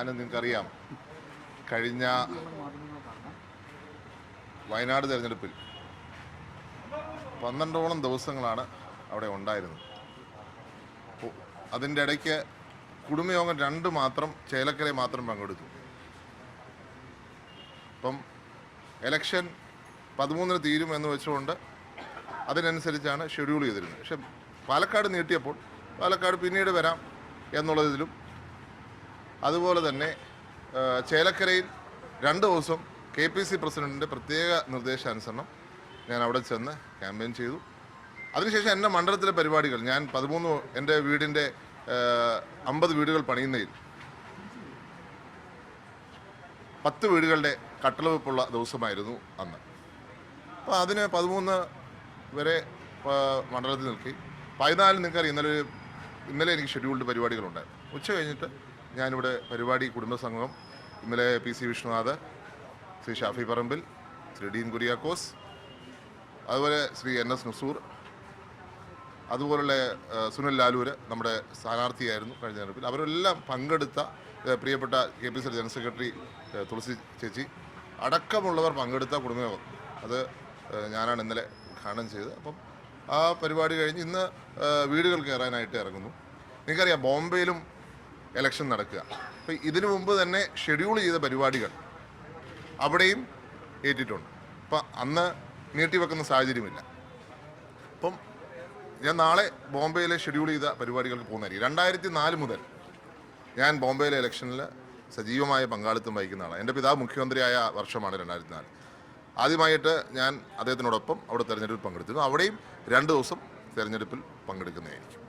ഞാൻ നിങ്ങൾക്കറിയാം, കഴിഞ്ഞ വയനാട് തെരഞ്ഞെടുപ്പിൽ 12ഓളം ദിവസങ്ങളാണ് അവിടെ ഉണ്ടായിരുന്നത്. അതിൻ്റെ ഇടയ്ക്ക് കുടുംബയോഗം 2 മാത്രം ചേലക്കരയിൽ മാത്രം പങ്കെടുത്തു. അപ്പം ഇലക്ഷൻ 13-ന് തീരുമെന്ന് വെച്ചുകൊണ്ട് അതിനനുസരിച്ചാണ് ഷെഡ്യൂൾ ചെയ്തിരുന്നത്. പക്ഷെ പാലക്കാട് നീട്ടിയപ്പോൾ പാലക്കാട് പിന്നീട് വരാം എന്നുള്ളതിലും, അതുപോലെ തന്നെ ചേലക്കരയിൽ 2 ദിവസം KPC പ്രസിഡന്റിൻ്റെ പ്രത്യേക നിർദ്ദേശാനുസരണം ഞാൻ അവിടെ ചെന്ന് ക്യാമ്പയിൻ ചെയ്തു. അതിനുശേഷം എൻ്റെ മണ്ഡലത്തിലെ പരിപാടികൾ, ഞാൻ 13 എൻ്റെ വീടിൻ്റെ 50 വീടുകൾ പണിയുന്നതിൽ 10 വീടുകളുടെ കട്ടളവെപ്പുള്ള ദിവസമായിരുന്നു അന്ന്. അപ്പോൾ അതിന് 13 വരെ മണ്ഡലത്തിൽ നിൽക്കി. 14 നിങ്ങൾക്കറിയാം, ഇന്നലെ എനിക്ക് ഷെഡ്യൂൾഡ് പരിപാടികളുണ്ടായിരുന്നു. ഉച്ച കഴിഞ്ഞിട്ട് ഞാനിവിടെ പരിപാടി കുടുംബസംഗമം, ഇന്നലെ PC വിഷ്ണുനാഥ്, ശ്രീ ഷാഫി പറമ്പിൽ, ശ്രീ ഡീൻ കുര്യാക്കോസ്, അതുപോലെ ശ്രീ NS നസൂർ, അതുപോലുള്ള സുനിൽ ലാലൂര് നമ്മുടെ സ്ഥാനാർത്ഥിയായിരുന്നു കഴിഞ്ഞ തെരഞ്ഞെടുപ്പിൽ. അവരെല്ലാം പങ്കെടുത്ത പ്രിയപ്പെട്ട KPC ജനറൽ സെക്രട്ടറി തുളസി ചേച്ചി അടക്കമുള്ളവർ പങ്കെടുത്ത കുടുംബയോഗം, അത് ഞാനാണ് ഇന്നലെ ഉദ്ഘാടനം ചെയ്തത്. അപ്പം ആ പരിപാടി കഴിഞ്ഞ് ഇന്ന് വീടുകൾ കയറാനായിട്ട് ഇറങ്ങുന്നു. നിങ്ങൾക്കറിയാം, ബോംബെയിലും ഇലക്ഷൻ നടക്കുക. അപ്പം ഇതിനു മുമ്പ് തന്നെ ഷെഡ്യൂൾ ചെയ്ത പരിപാടികൾ അവിടെയും ഏറ്റിട്ടുണ്ട്. അപ്പം അന്ന് നീട്ടിവെക്കുന്ന സാഹചര്യമില്ല. അപ്പം ഞാൻ നാളെ ബോംബെയിലെ ഷെഡ്യൂൾ ചെയ്ത പരിപാടികൾക്ക് പോകുന്നതായിരിക്കും. 2004 മുതൽ ഞാൻ ബോംബെയിലെ ഇലക്ഷനിൽ സജീവമായ പങ്കാളിത്തം വഹിക്കുന്ന ആളാണ്. എൻ്റെ പിതാവ് മുഖ്യമന്ത്രിയായ വർഷമാണ് 2004. ആദ്യമായിട്ട് ഞാൻ അദ്ദേഹത്തിനോടൊപ്പം അവിടെ തെരഞ്ഞെടുപ്പിൽ പങ്കെടുത്തിരുന്നു. അവിടെയും 2 ദിവസം തെരഞ്ഞെടുപ്പിൽ പങ്കെടുക്കുന്നതായിരിക്കും.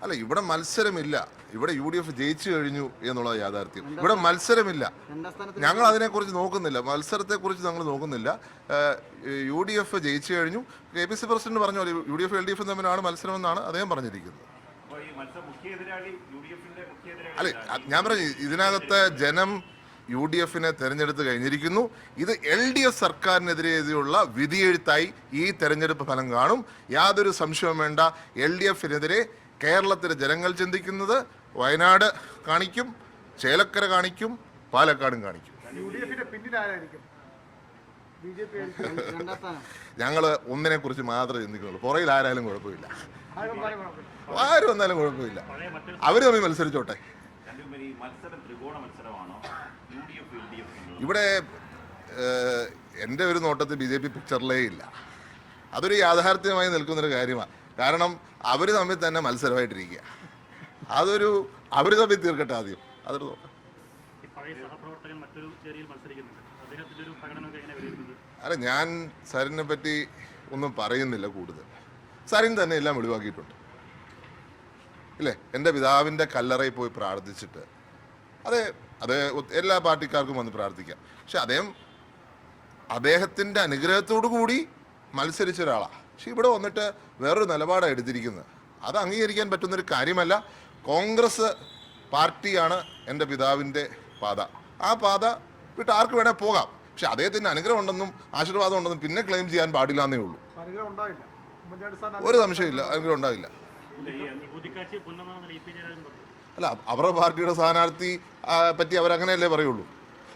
അല്ല, ഇവിടെ മത്സരമില്ല. ഇവിടെ UDF ജയിച്ചു കഴിഞ്ഞു എന്നുള്ള യാഥാർത്ഥ്യം. ഇവിടെ മത്സരമില്ല. ഞങ്ങൾ അതിനെക്കുറിച്ച് നോക്കുന്നില്ല, മത്സരത്തെക്കുറിച്ച് ഞങ്ങൾ നോക്കുന്നില്ല. UDF ജയിച്ചു കഴിഞ്ഞു. KPC പ്രസിഡന്റ് പറഞ്ഞ പോലെ UDF LDF തമ്മിലാണ് മത്സരമെന്നാണ് അദ്ദേഹം പറഞ്ഞിരിക്കുന്നത്. അല്ലെ, ഞാൻ പറഞ്ഞു, ഇതിനകത്ത് ജനം UDFനെ തെരഞ്ഞെടുത്ത് കഴിഞ്ഞിരിക്കുന്നു. ഇത് LDF സർക്കാരിനെതിരെയുള്ള വിധിയെഴുത്തായി ഈ തെരഞ്ഞെടുപ്പ് ഫലം കാണും. യാതൊരു സംശയവും വേണ്ട. LDFനെതിരെ കേരളത്തിലെ ജനങ്ങൾ ചിന്തിക്കുന്നത് വയനാട് കാണിക്കും, ചേലക്കര കാണിക്കും, പാലക്കാടും കാണിക്കും. ഞങ്ങൾ ഒന്നിനെ കുറിച്ച് മാത്രമേ ചിന്തിക്കുന്നുള്ളൂ. പുറയിൽ ആരായാലും കുഴപ്പമില്ല, ആരും വന്നാലും കുഴപ്പമില്ല. അവർ തമ്മിൽ മത്സരിച്ചോട്ടെ. ഇവിടെ എൻ്റെ ഒരു നോട്ടത്തിൽ BJP പിക്ചറിലേ ഇല്ല. അതൊരു യാഥാർത്ഥ്യമായി നിൽക്കുന്നൊരു കാര്യമാണ്. കാരണം അവർ തമ്മിൽ തന്നെ മത്സരമായിട്ടിരിക്കുക. അവർ തമ്മിൽ തീർക്കട്ടെ ആദ്യം. അതൊരു നോക്കാം. അല്ല, ഞാൻ സരിനെ പറ്റി ഒന്നും പറയുന്നില്ല കൂടുതൽ. സരിൻ തന്നെ എല്ലാം ഒഴിവാക്കിയിട്ടുണ്ട് ഇല്ലേ. എൻ്റെ പിതാവിൻ്റെ കല്ലറയിൽ പോയി പ്രാർത്ഥിച്ചിട്ട് അത് എല്ലാ പാർട്ടിക്കാർക്കും വന്ന് പ്രാർത്ഥിക്കാം. പക്ഷെ അദ്ദേഹത്തിൻ്റെ അനുഗ്രഹത്തോടു കൂടി മത്സരിച്ച ഒരാളാണ്. പക്ഷെ ഇവിടെ വന്നിട്ട് വേറൊരു നിലപാടാണ് എടുത്തിരിക്കുന്നത്. അത് അംഗീകരിക്കാൻ പറ്റുന്നൊരു കാര്യമല്ല. കോൺഗ്രസ് പാർട്ടിയാണ് എൻ്റെ പിതാവിൻ്റെ പാത. ആ പാത വിട്ട് ആർക്ക് വേണേൽ പോകാം. പക്ഷെ അദ്ദേഹത്തിൻ്റെ അനുഗ്രഹം ഉണ്ടെന്നും ആശീർവാദം ഉണ്ടെന്നും പിന്നെ ക്ലെയിം ചെയ്യാൻ പാടില്ല എന്നേ ഉള്ളൂ. ഒരു സംശയമില്ല, അനുഗ്രഹം ഉണ്ടാവില്ല. അല്ല, അവരുടെ പാർട്ടിയുടെ സ്ഥാനാർത്ഥി പറ്റി അവരങ്ങനെയല്ലേ പറയുള്ളൂ.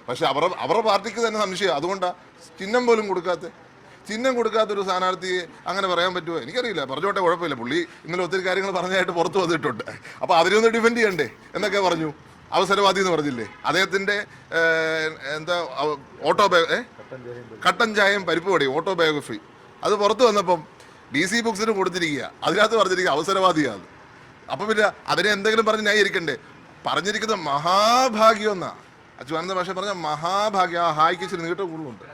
പക്ഷെ അവരുടെ പാർട്ടിക്ക് തന്നെ സംശയം. അതുകൊണ്ടാണ് ചിഹ്നം പോലും ചിഹ്നം കൊടുക്കാത്തൊരു സ്ഥാനാർത്ഥിയെ അങ്ങനെ പറയാൻ പറ്റുമോ? എനിക്കറിയില്ല. പറഞ്ഞോട്ടെ, കുഴപ്പമില്ല. പുള്ളി ഇന്നലെ ഒത്തിരി കാര്യങ്ങൾ പറഞ്ഞായിട്ട് പുറത്ത് വന്നിട്ടുണ്ട്. അപ്പോൾ അതിനൊന്ന് ഡിഫെൻഡ് ചെയ്യണ്ടേ എന്നൊക്കെ പറഞ്ഞു. അവസരവാദി എന്ന് പറഞ്ഞില്ലേ. അദ്ദേഹത്തിൻ്റെ എന്താ കട്ടൻ ചായയും പരിപ്പ് വടയും ഓട്ടോബയോഗ്രഫി അത് പുറത്ത് വന്നപ്പം DC ബുക്സിന് കൊടുത്തിരിക്കുക. അതിനകത്ത് പറഞ്ഞിരിക്കുക അവസരവാദിയാണ്. അപ്പം പിന്നെ അതിനെ എന്തെങ്കിലും പറഞ്ഞ് ന്യായീകരിക്കണ്ടേ? പറഞ്ഞിരിക്കുന്ന മഹാഭാഗ്യം എന്നാ അച്യുതാനന്ദ ഭാഷ പറഞ്ഞ മഹാഭാഗ്യം. ആ ഹായ്ക്ക് ഇച്ചിരി നീട്ട കൂടുതലുണ്ട്.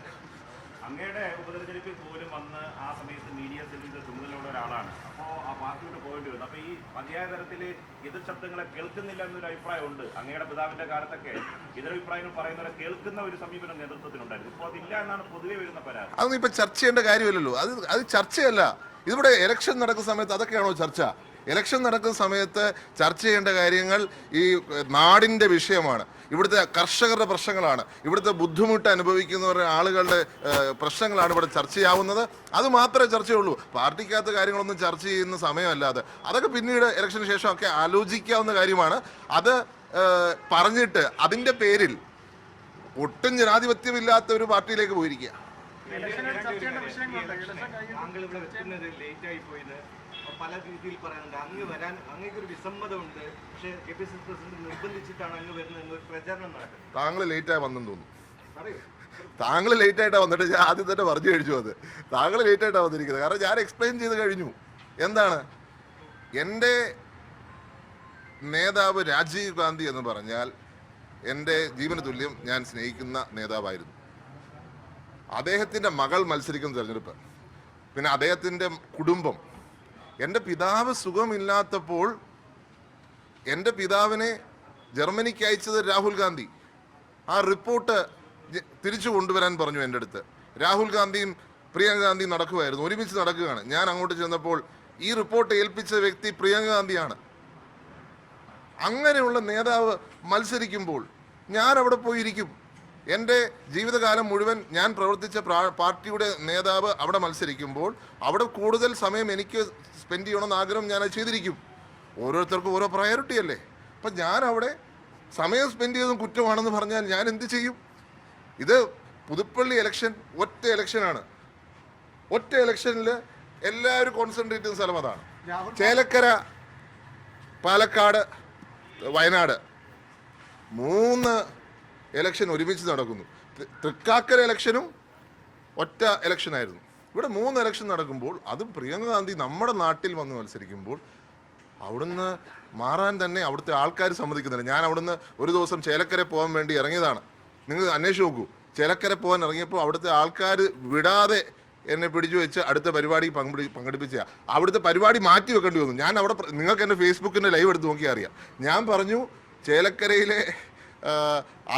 അങ്ങയുടെ ഉപതെരഞ്ഞെടുപ്പിൽ പോലും വന്ന് ആ സമയത്ത് മീഡിയ സെല്ലിന്റെ ചുമതലയുള്ള ഒരാളാണ്. അപ്പോൾ ആ പാർട്ടിയോട് പോകേണ്ടി വന്നു. അപ്പോൾ ഈ മതിയായ തരത്തിൽ എതിർ ശബ്ദങ്ങളെ കേൾക്കുന്നില്ല എന്നൊരു അഭിപ്രായമുണ്ട്. അങ്ങയുടെ പിതാവിന്റെ കാലത്തൊക്കെ എതിരഭിപ്രായങ്ങൾ പറയുന്നവരെ കേൾക്കുന്ന ഒരു സമീപനം നേതൃത്വത്തിനുണ്ടായിരുന്നു. ഇപ്പോൾ അതില്ല എന്നാണ് പൊതുവെ വരുന്ന പരാതി. അതൊന്നും ഇപ്പം ചർച്ച ചെയ്യേണ്ട കാര്യമില്ലല്ലോ. അത് ചർച്ചയല്ല. ഇതിവിടെ ഇലക്ഷൻ നടക്കുന്ന സമയത്ത് അതൊക്കെയാണോ ചർച്ച? ഇലക്ഷൻ നടക്കുന്ന സമയത്ത് ചർച്ച ചെയ്യേണ്ട കാര്യങ്ങൾ ഈ നാടിൻ്റെ വിഷയമാണ്, ഇവിടുത്തെ കർഷകരുടെ പ്രശ്നങ്ങളാണ്, ഇവിടുത്തെ ബുദ്ധിമുട്ട് അനുഭവിക്കുന്നവരുടെ ആളുകളുടെ പ്രശ്നങ്ങളാണ് ഇവിടെ ചർച്ച ചെയ്യാവുന്നത്. അത് മാത്രമേ ചർച്ചയുള്ളൂ. പാർട്ടിക്കകത്ത് കാര്യങ്ങളൊന്നും ചർച്ച ചെയ്യുന്ന സമയമല്ലാതെ അതൊക്കെ പിന്നീട് ഇലക്ഷന് ശേഷമൊക്കെ ആലോചിക്കാവുന്ന കാര്യമാണ്. അത് പറഞ്ഞിട്ട് അതിൻ്റെ പേരിൽ ഒട്ടും ജനാധിപത്യമില്ലാത്ത ഒരു പാർട്ടിയിലേക്ക് പോയിരിക്കുക. പല രീതിയിൽ പറയുന്നുണ്ട്. അങ്ങ് വരാൻ അങ്ങേക്കൊരു വിസമ്മതമുണ്ട്, പക്ഷേ KPCC പ്രസിഡന്റ് നിർബന്ധിച്ചിട്ടാണ് അങ്ങ് വരുന്നത് പ്രചാരണം നടക്കുന്നത്. താങ്കൾ ലേറ്റായി വന്നെന്ന് തോന്നുന്നു. താങ്കൾ ലേറ്റായിട്ടാണ് വന്നിട്ട് ഞാൻ ആദ്യം തന്നെ പറഞ്ഞു കഴിച്ചു. അത് താങ്കൾ ലേറ്റായിട്ടാണ് വന്നിരിക്കുന്നത്. കാരണം ഞാൻ എക്സ്പ്ലെയിൻ ചെയ്ത് കഴിഞ്ഞു. എന്താണ് എൻ്റെ നേതാവ് രാജീവ് ഗാന്ധി എന്ന് പറഞ്ഞാൽ എൻ്റെ ജീവന തുല്യം ഞാൻ സ്നേഹിക്കുന്ന നേതാവായിരുന്നു. അദ്ദേഹത്തിൻ്റെ മകൾ മത്സരിക്കുന്ന തിരഞ്ഞെടുപ്പ്, പിന്നെ അദ്ദേഹത്തിൻ്റെ കുടുംബം. എൻ്റെ പിതാവ് സുഖമില്ലാത്തപ്പോൾ എൻ്റെ പിതാവിനെ ജർമ്മനിക്ക് അയച്ചത് രാഹുൽ ഗാന്ധി. ആ റിപ്പോർട്ട് തിരിച്ചു കൊണ്ടുവരാൻ പറഞ്ഞു എൻ്റെ അടുത്ത്. രാഹുൽ ഗാന്ധിയും പ്രിയങ്ക ഗാന്ധിയും നടക്കുകയായിരുന്നു, ഒരുമിച്ച് നടക്കുകയാണ്. ഞാൻ അങ്ങോട്ട് ചെന്നപ്പോൾ ഈ റിപ്പോർട്ട് ഏൽപ്പിച്ച വ്യക്തി പ്രിയങ്ക ഗാന്ധിയാണ്. അങ്ങനെയുള്ള നേതാവ് മത്സരിക്കുമ്പോൾ ഞാൻ അവിടെ പോയിരിക്കും. എൻ്റെ ജീവിതകാലം മുഴുവൻ ഞാൻ പ്രവർത്തിച്ച പാർട്ടിയുടെ നേതാവ് അവിടെ മത്സരിക്കുമ്പോൾ അവിടെ കൂടുതൽ സമയം എനിക്ക് സ്പെൻഡ് ചെയ്യണമെന്ന് ആഗ്രഹം ഞാൻ അത് ചെയ്തിരിക്കും. ഓരോരുത്തർക്കും ഓരോ പ്രയോറിറ്റി അല്ലേ. അപ്പം ഞാൻ അവിടെ സമയം സ്പെൻഡ് ചെയ്തതും കുറ്റമാണെന്ന് പറഞ്ഞാൽ ഞാൻ എന്ത് ചെയ്യും? ഇത് പുതുപ്പള്ളി ഇലക്ഷൻ ഒറ്റ ഇലക്ഷനാണ്. ഒറ്റ ഇലക്ഷനിൽ എല്ലാവരും കോൺസെൻട്രേറ്റ് ചെയ്യുന്ന സ്ഥലം അതാണ്. ചേലക്കര, പാലക്കാട്, വയനാട് 3 ഇലക്ഷൻ ഒരുമിച്ച് നടക്കുന്നു. തൃക്കാക്കര ഇലക്ഷനും ഒറ്റ ഇലക്ഷനായിരുന്നു. ഇവിടെ 3 ഇലക്ഷൻ നടക്കുമ്പോൾ അതും പ്രിയങ്ക ഗാന്ധി നമ്മുടെ നാട്ടിൽ വന്ന് മത്സരിക്കുമ്പോൾ അവിടുന്ന് മാറാൻ തന്നെ അവിടുത്തെ ആൾക്കാർ സമ്മതിക്കുന്നില്ല. ഞാൻ അവിടുന്ന് ഒരു ദിവസം ചേലക്കര പോകാൻ വേണ്ടി ഇറങ്ങിയതാണ്. നിങ്ങൾ അന്വേഷിച്ച് നോക്കൂ. ചേലക്കര പോകാൻ ഇറങ്ങിയപ്പോൾ അവിടുത്തെ ആൾക്കാർ വിടാതെ എന്നെ പിടിച്ചു വെച്ച് അടുത്ത പരിപാടി പങ്കെടുപ്പിച്ച അവിടുത്തെ പരിപാടി മാറ്റി വെക്കേണ്ടി വന്നു. ഞാൻ അവിടെ നിങ്ങൾക്ക് എൻ്റെ ഫേസ്ബുക്കിൻ്റെ ലൈവ് എടുത്ത് നോക്കിയാൽ അറിയാം. ഞാൻ പറഞ്ഞു ചേലക്കരയിലെ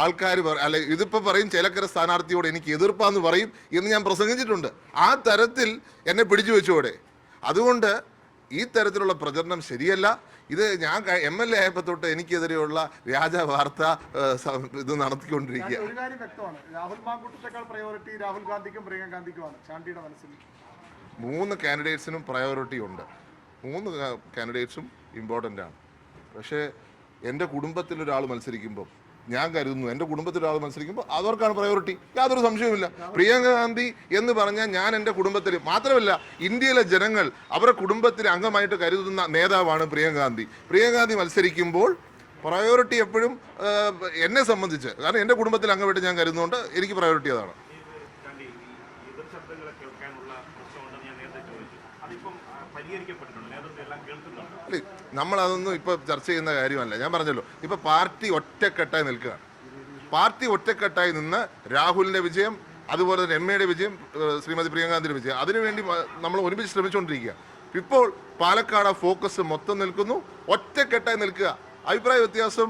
ആൾക്കാർ അല്ലെ ഇതിപ്പോൾ പറയും ചേലക്കര സ്ഥാനാർത്ഥിയോട് എനിക്ക് എതിർപ്പാന്ന് പറയും എന്ന് ഞാൻ പ്രസംഗിച്ചിട്ടുണ്ട്. ആ തരത്തിൽ എന്നെ പിടിച്ചു വെച്ചോടെ. അതുകൊണ്ട് ഈ തരത്തിലുള്ള പ്രചരണം ശരിയല്ല. ഇത് ഞാൻ MLA ആയപ്പോൾ തൊട്ട് എനിക്കെതിരെയുള്ള വ്യാജ വാർത്ത ഇത് നടത്തിക്കൊണ്ടിരിക്കുക. ഒരു കാര്യം വ്യക്തമാണ്, രാഹുൽ മാങ്കൂട്ടത്തെക്കാൾ പ്രയോറിറ്റി രാഹുൽ ഗാന്ധിക്കും പ്രിയങ്ക ഗാന്ധിക്കുമാണ് ചാണ്ടിയുടെ മനസ്സിൽ. 3 കാൻഡിഡേറ്റ്സിനും പ്രയോറിറ്റി ഉണ്ട്. 3 കാൻഡിഡേറ്റ്സും ഇമ്പോർട്ടൻ്റ് ആണ്. പക്ഷേ എൻ്റെ കുടുംബത്തിലൊരാൾ മത്സരിക്കുമ്പോൾ ഞാൻ കരുതുന്നു എൻ്റെ കുടുംബത്തിലൊരാൾ മത്സരിക്കുമ്പോൾ അവർക്കാണ് പ്രയോറിറ്റി. യാതൊരു സംശയവുമില്ല. പ്രിയങ്ക ഗാന്ധി എന്ന് പറഞ്ഞാൽ ഞാൻ എൻ്റെ കുടുംബത്തിൽ മാത്രമല്ല ഇന്ത്യയിലെ ജനങ്ങൾ അവരുടെ കുടുംബത്തിലെ അംഗമായിട്ട് കരുതുന്ന നേതാവാണ് പ്രിയങ്ക ഗാന്ധി. പ്രിയങ്ക ഗാന്ധി മത്സരിക്കുമ്പോൾ പ്രയോറിറ്റി എപ്പോഴും എന്നെ സംബന്ധിച്ച്, കാരണം എൻ്റെ കുടുംബത്തിൽ അംഗമായിട്ട് ഞാൻ കരുതുന്നുകൊണ്ട് എനിക്ക് പ്രയോറിറ്റി അതാണ്. അല്ലേ, നമ്മളതൊന്നും ഇപ്പോൾ ചർച്ച ചെയ്യുന്ന കാര്യമല്ല. ഞാൻ പറഞ്ഞല്ലോ, ഇപ്പോൾ പാർട്ടി ഒറ്റക്കെട്ടായി നിൽക്കുകയാണ്. പാർട്ടി ഒറ്റക്കെട്ടായി നിന്ന് രാഹുലിൻ്റെ വിജയം, അതുപോലെ തന്നെ MAയുടെ വിജയം, ശ്രീമതി പ്രിയങ്ക ഗാന്ധിയുടെ വിജയം, അതിനുവേണ്ടി നമ്മൾ ഒരുമിച്ച് ശ്രമിച്ചുകൊണ്ടിരിക്കുക. ഇപ്പോൾ പാലക്കാട് ഫോക്കസ് മൊത്തം നിൽക്കുന്നു, ഒറ്റക്കെട്ടായി നിൽക്കുക. അഭിപ്രായ വ്യത്യാസം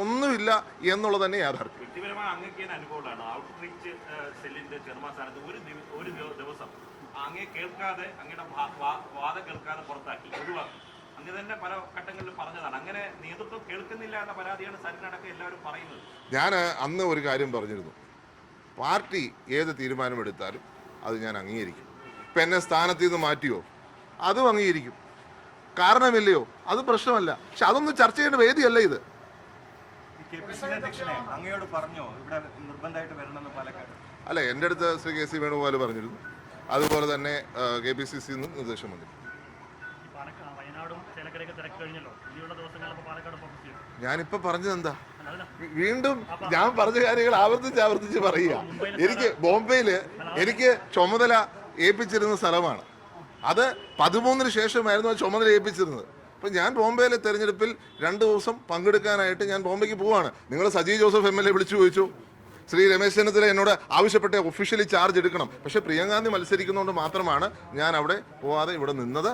ഒന്നുമില്ല എന്നുള്ളത് തന്നെ യാഥാർത്ഥ്യം. വ്യക്തിപരമായ അങ്ങേക്ക് അനുഭവമാണ് ഔട്ട്റീച്ച് സെല്ലിന്റെ ചെയർമാൻ സ്ഥാനത്ത് ഒരു ദിവസം അങ്ങേ കേൾക്കാതെ അങ്ങയുടെ വാദം കേൾക്കാതെ പുറത്താക്കി, ഒഴിവാക്കി. അങ്ങ് തന്നെ പല ഘട്ടങ്ങളിൽ പറഞ്ഞതാണ്. അങ്ങനെ നേതൃത്വം കേൾക്കുന്നില്ല എന്ന പരാതിയാണ് സരിനടക്കം എല്ലാവരും പറയുന്നത്. ഞാൻ അന്ന് ഒരു കാര്യം പറഞ്ഞിരുന്നു, പാർട്ടി ഏത് തീരുമാനമെടുത്താലും അത് ഞാൻ അംഗീകരിക്കും. ഇപ്പം എന്നെ സ്ഥാനത്ത് നിന്ന് മാറ്റിയോ അതും അംഗീകരിക്കും. കാരണമില്ലയോ അത് പ്രശ്നമല്ല. പക്ഷെ അതൊന്നും ചർച്ച ചെയ്യേണ്ട വേദിയല്ല ഇത്. അങ്ങയോട് പറഞ്ഞോ ഇവിടെ നിർബന്ധമായിട്ട് വരണമെന്ന് പാലക്കാട്? അല്ല, എൻ്റെ അടുത്ത് ശ്രീ KC വേണുഗോപാൽ പറഞ്ഞിരുന്നു. അതുപോലെ തന്നെ KPCC നിന്നും നിർദ്ദേശം വന്നിരുന്നു. ഞാനിപ്പോൾ പറഞ്ഞത് എന്താ, വീണ്ടും ഞാൻ പറഞ്ഞ കാര്യങ്ങൾ ആവർത്തിച്ച് പറയുക. എനിക്ക് ബോംബെയിൽ എനിക്ക് ചുമതല ഏൽപ്പിച്ചിരുന്ന സ്ഥലമാണ്. അത് 13-ന് ശേഷമായിരുന്നു ആ ചുമതല ഏൽപ്പിച്ചിരുന്നത്. അപ്പം ഞാൻ ബോംബെയിലെ തെരഞ്ഞെടുപ്പിൽ 2 ദിവസം പങ്കെടുക്കാനായിട്ട് ഞാൻ ബോംബെക്ക് പോവാണ്. നിങ്ങൾ സജി ജോസഫ് MLA വിളിച്ചു ചോദിച്ചു, ശ്രീ രമേശ് ചെന്നിത്തല എന്നോട് ആവശ്യപ്പെട്ട ഒഫീഷ്യലി ചാർജ് എടുക്കണം. പക്ഷേ പ്രിയങ്ക ഗാന്ധി മത്സരിക്കുന്നതുകൊണ്ട് മാത്രമാണ് ഞാൻ അവിടെ പോവാതെ ഇവിടെ നിന്നത്.